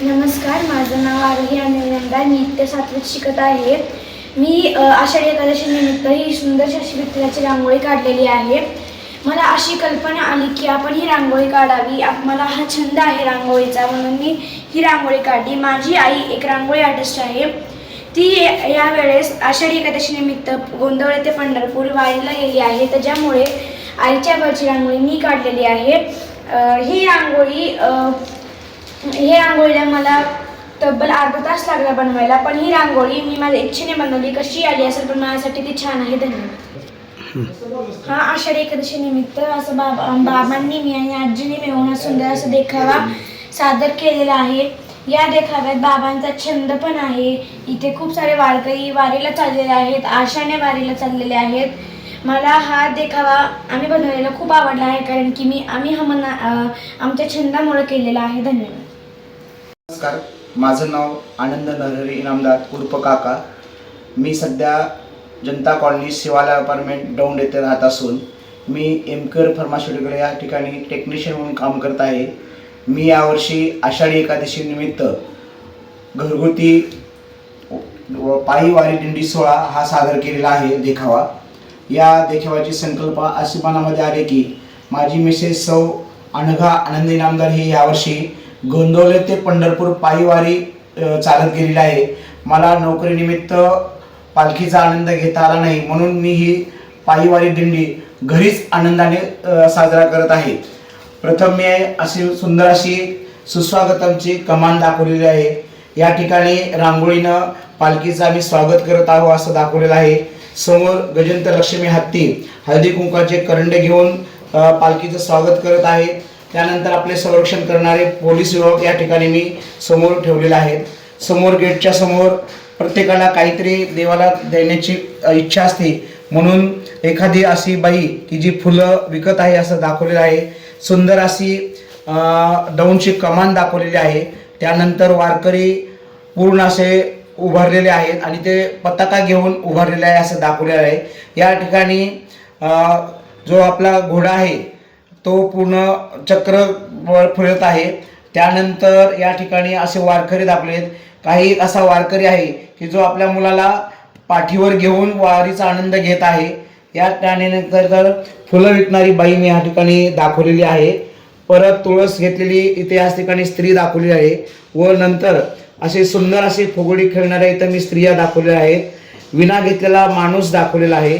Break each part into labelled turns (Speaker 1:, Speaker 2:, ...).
Speaker 1: नमस्कार, माझं नाव आरोही अनिल नंदा. मी इयत्ता 7वीत शिकत आहे. मी आषाढी एकादशी निमित्त ही सुंदरशी अशी विठ्ठलाची रांगोळी काढलेली आहे. मला अशी कल्पना आली की आपण ही रांगोळी काढावी. मला हा छंद आहे रांगोळीचा, म्हणून मी ही रांगोळी काढली. माझी आई एक रांगोळी आर्टिस्ट आहे. ती यावेळेस आषाढी एकादशी निमित्त गोंदवळे ते पंढरपूर वारीला गेली आहे. त्याच्यामुळे आईच्या वरची रांगोळी मी काढलेली आहे. ही रांगोळीला मला तब्बल अर्धा तास लागला बनवायला, पण ही रांगोळी मी माझ्या इच्छेने बनवली. कशी आली असेल पण माझ्यासाठी ती छान आहे. धन्यवाद. हा आषाढी एकादशी निमित्त असं बाबांनी मी आणि आजीने मिळून सुंदर असा देखावा सादर केलेला आहे. या देखाव्यात बाबांचा छंद पण आहे. इथे खूप सारे वारकरी वारीला चाललेले आहेत, आशाने वारीला चाललेले आहेत. मला हा देखावा आम्ही बनवलेला खूप आवडला आहे, कारण की आम्ही आमच्या छंदामुळे केलेला आहे. धन्यवाद.
Speaker 2: नमस्कार, माझं नाव आनंद नरहरी इनामदार उर्फ काका. मी सध्या जनता कॉलनी शिवालय अपार्टमेंट दौंड येथे राहत असून मी एमकेअर फार्मास्युटिकल या ठिकाणी टेक्निशियन म्हणून काम करत आहे. मी यावर्षी आषाढी एकादशी निमित्त घरगुती पायी वारी दिंडी सोहळा हा सादर केलेला आहे देखावा. या देखाव्याची संकल्पना अशी मनामध्ये आली की माझी मिसेस सौ अनघा आनंद इनामदार ही यावर्षी गोंदवले ते पंढरपूर पायीवारी चालत गेलेली आहे. मला नोकरीनिमित्त पालखीचा आनंद घेता आला नाही, म्हणून मी ही पायीवारी दिंडी घरीच आनंदाने साजरा करत आहे. प्रथम मी अशी सुंदर अशी सुस्वागतमची कमान दाखवलेली आहे. या ठिकाणी रांगोळीनं पालखीचं आम्ही स्वागत करत आहोत असं दाखवलेलं आहे. समोर गजंत लक्ष्मी हत्ती हळदी कुंकाचे करंडे घेऊन पालखीचं स्वागत करत आहे. त्यानंतर आपले संरक्षण करणारे पोलीस विभाग या ठिकाणी मी समोर ठेवलेले आहेत. समोर गेटच्या समोर प्रत्येकाला काहीतरी देवाला देण्याची इच्छा असते, म्हणून एखादी अशी बाई की जी फुलं विकत आहे असं दाखवलेलं आहे. सुंदर अशी दौंडची कमान दाखवलेली आहे. त्यानंतर वारकरी पूर्ण असे उभारलेले आहेत आणि ते पताका घेऊन उभारलेले आहे असं दाखवलेलं आहे. या ठिकाणी जो आपला घोडा आहे तो पूर्ण चक्र फिरत आहे. त्यानंतर या ठिकाणी असे वारकरी दाखवलेत. काही असा वारकरी आहे की जो आपल्या मुलाला पाठीवर घेऊन वारीचा आनंद घेत आहे. या त्यानंतर फुलं विकणारी बाई मी या ठिकाणी दाखवलेली आहे. परत तुळस घेतलेली इथे या ठिकाणी स्त्री दाखवलेली आहे व नंतर असे सुंदर असे फुगडी खेळणाऱ्या इथं मी स्त्रिया दाखवलेल्या आहेत. विणा घेतलेला माणूस दाखवलेला आहे.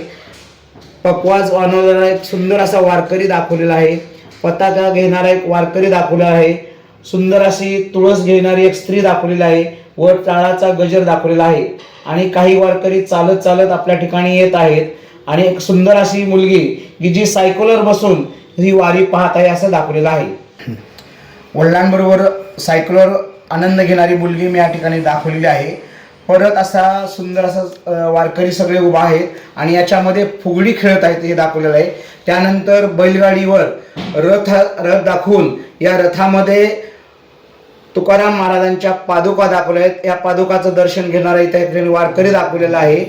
Speaker 2: पकवाज बनवलेला एक सुंदर असा वारकरी दाखवलेला आहे. पताका घेणारा एक वारकरी दाखवलेला आहे. सुंदर अशी तुळस घेणारी एक स्त्री दाखवलेली आहे व टाळाचा गजर दाखवलेला आहे. आणि काही वारकरी चालत चालत आपल्या ठिकाणी येत आहेत आणि एक सुंदर अशी मुलगी की जी सायकलवर बसून ही वारी पाहत आहे असं दाखवलेलं आहे. वडिलांबरोबर सायकलवर आनंद घेणारी मुलगी मी या ठिकाणी दाखवलेली आहे. परत असा सुंदर असा वारकरी सगळे उभा आहेत आणि याच्यामध्ये फुगडी खेळत आहेत हे दाखवलेलं आहे. त्यानंतर बैलगाडीवर रथ दाखवून या रथामध्ये तुकाराम महाराजांच्या पादुका दाखवल्या आहेत. या पादुकाचं दर्शन घेणारा इथे वारकरी दाखवलेला आहे.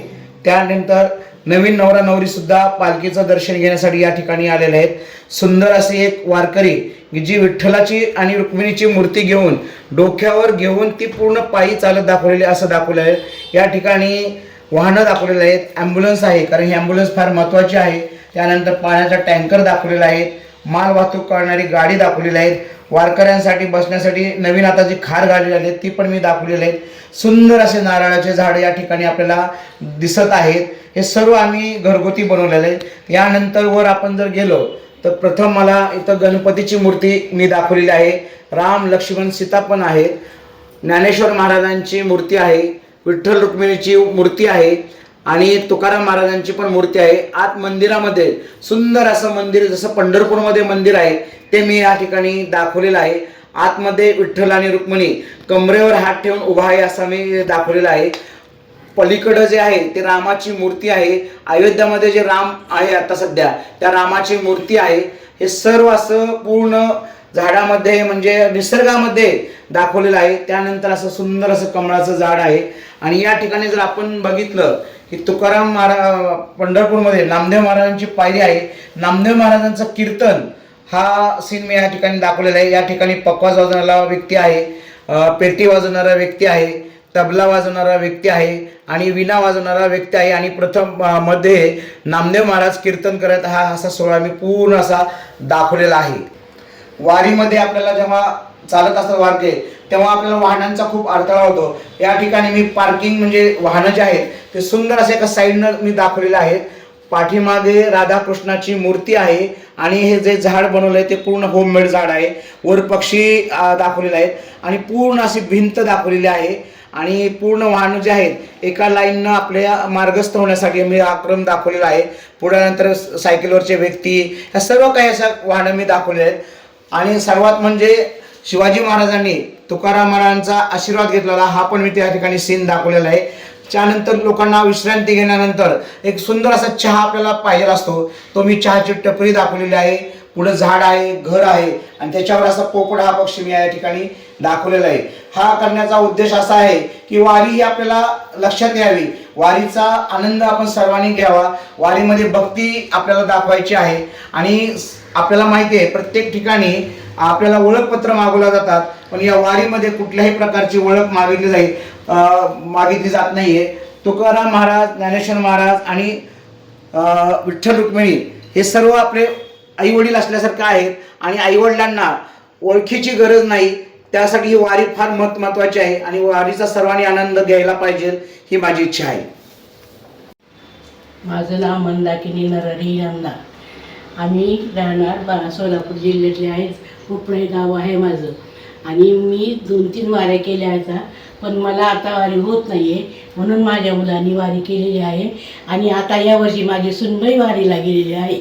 Speaker 2: त्यानंतर नवीन नवरा नवरी सुद्धा पालखीचं दर्शन घेण्यासाठी या ठिकाणी आलेले आहेत. सुंदर अशी एक वारकरी जी विठ्ठलाची आणि रुक्मिणीची मूर्ती घेऊन डोक्यावर घेऊन ती पूर्ण पायी चालत दाखवलेली असं दाखवलं आहे. या ठिकाणी वाहनं दाखवलेले आहेत. ॲम्ब्युलन्स आहे, कारण ही ॲम्ब्युलन्स फार महत्त्वाची आहे. त्यानंतर पाण्याचा टँकर दाखवलेला आहे. माल वाहतूक करणारी गाडी दाखवलेली आहेत. वारकऱ्यांसाठी बसण्यासाठी नवीन आता जी खार गाडी आली ती पण मी दाखवलेली आहेत. सुंदर असे नारळाचे झाड या ठिकाणी आपल्याला दिसत आहेत. हे सर्व आम्ही घरगुती बनवलेले आहेत. यानंतर वर आपण जर गेलो तर प्रथम मला इथं गणपतीची मूर्ती मी दाखवलेली आहे. राम लक्ष्मण सीता पण आहेत. ज्ञानेश्वर महाराजांची मूर्ती आहे. विठ्ठल रुक्मिणीची मूर्ती आहे आणि तुकाराम महाराजांची पण मूर्ती आहे. आत मंदिरामध्ये सुंदर असं मंदिर जसं पंढरपूरमध्ये मंदिर आहे ते मी या ठिकाणी दाखवलेलं आहे. आतमध्ये विठ्ठल आणि रुक्मिणी कमरेवर हात ठेवून उभा आहे असं मी दाखवलेलं आहे. पलीकडं जे आहे ते रामाची मूर्ती आहे. अयोध्यामध्ये जे राम आहे आता सध्या त्या रामाची मूर्ती आहे. हे सर्व असं पूर्ण झाडामध्ये म्हणजे निसर्गामध्ये दाखवलेलं आहे. त्यानंतर असं सुंदर असं कमळाचं झाड आहे. आणि या ठिकाणी जर आपण बघितलं की तुकाराम पंढरपूरमध्ये नामदेव महाराजांची पायरी आहे. नामदेव महाराजांचं कीर्तन हा सीन मी या ठिकाणी दाखवलेला आहे. या ठिकाणी पकवाज वाजवणारा व्यक्ती आहे पेटी वाजवणारा व्यक्ती आहे, तबला वाजवणारा व्यक्ती आहे आणि विणा वाजवणारा व्यक्ती आहे आणि प्रथम मध्ये नामदेव महाराज कीर्तन करत हा असा सोहळा मी पूर्ण असा दाखवलेला आहे. वारीमध्ये आपल्याला जेव्हा चालत असतात वारके तेव्हा आपल्याला वाहनांचा खूप अडथळा होतो. या ठिकाणी मी पार्किंग म्हणजे वाहनं जे आहेत ते सुंदर असे एका साईडनं मी दाखवलेले आहेत. पाठीमागे राधाकृष्णाची मूर्ती आहे आणि हे जे झाड बनवलं आहे ते पूर्ण होममेड झाड आहे. वर पक्षी दाखवलेले आहेत आणि पूर्ण अशी भिंत दाखवलेली आहे आणि पूर्ण वाहनं जे आहेत एका लाईननं आपल्या मार्गस्थ होण्यासाठी मी हा क्रम दाखवलेला आहे. पुढे नंतर सायकलवरचे व्यक्ती ह्या सर्व काही अशा वाहनं मी दाखवले आहेत. आणि सर्वात म्हणजे शिवाजी महाराजांनी तुकाराम महाराजांचा आशीर्वाद घेतलेला हा पण मी त्या ठिकाणी सीन दाखवलेला आहे. त्यानंतर लोकांना विश्रांती घेण्यानंतर एक सुंदर असा चहा आपल्याला पाहिजे असतो तो मी चहाची टपरी दाखवलेली आहे. पुढे झाड आहे, घर आहे आणि त्याच्यावर असा पोपट हा पक्षी मी या ठिकाणी दाखवलेला आहे. हा करण्याचा उद्देश असा आहे की वारी ही आपल्याला लक्षात यावी, वारीचा आनंद आपण सर्वांनी घ्यावा, वारीमध्ये भक्ती आपल्याला दाखवायची आहे. आणि आपल्याला माहिती आहे प्रत्येक ठिकाणी आपल्याला ओळखपत्र मागवलं जातात पण या वारीमध्ये कुठल्याही प्रकारची ओळख मागितली जात नाहीये. तुकाराम महाराज, ज्ञानेश्वर महाराज आणि विठ्ठल रुक्मिणी हे सर्व आपले आईवडील असल्यासारखं आहेत आणि आईवडिलांना ओळखीची गरज नाही. त्यासाठी ही वारी फार महत्त्वाची आहे आणि वारीचा सर्वांनी आनंद घ्यायला पाहिजे ही माझी इच्छा आहे.
Speaker 3: माझं नाव मंदाकिनी नरहरी इनामदार. आम्ही राहणार सोलापूर जिल्ह्यातले आहे. उपळे गाव आहे माझं आणि मी 2-3 वाऱ्या केल्या आहेत पण मला आता वारी होत नाही आहे म्हणून माझ्या मुलांनी वारी केलेली आहे आणि आता यावर्षी माझी सुनबाई वारीला गेलेली आहे.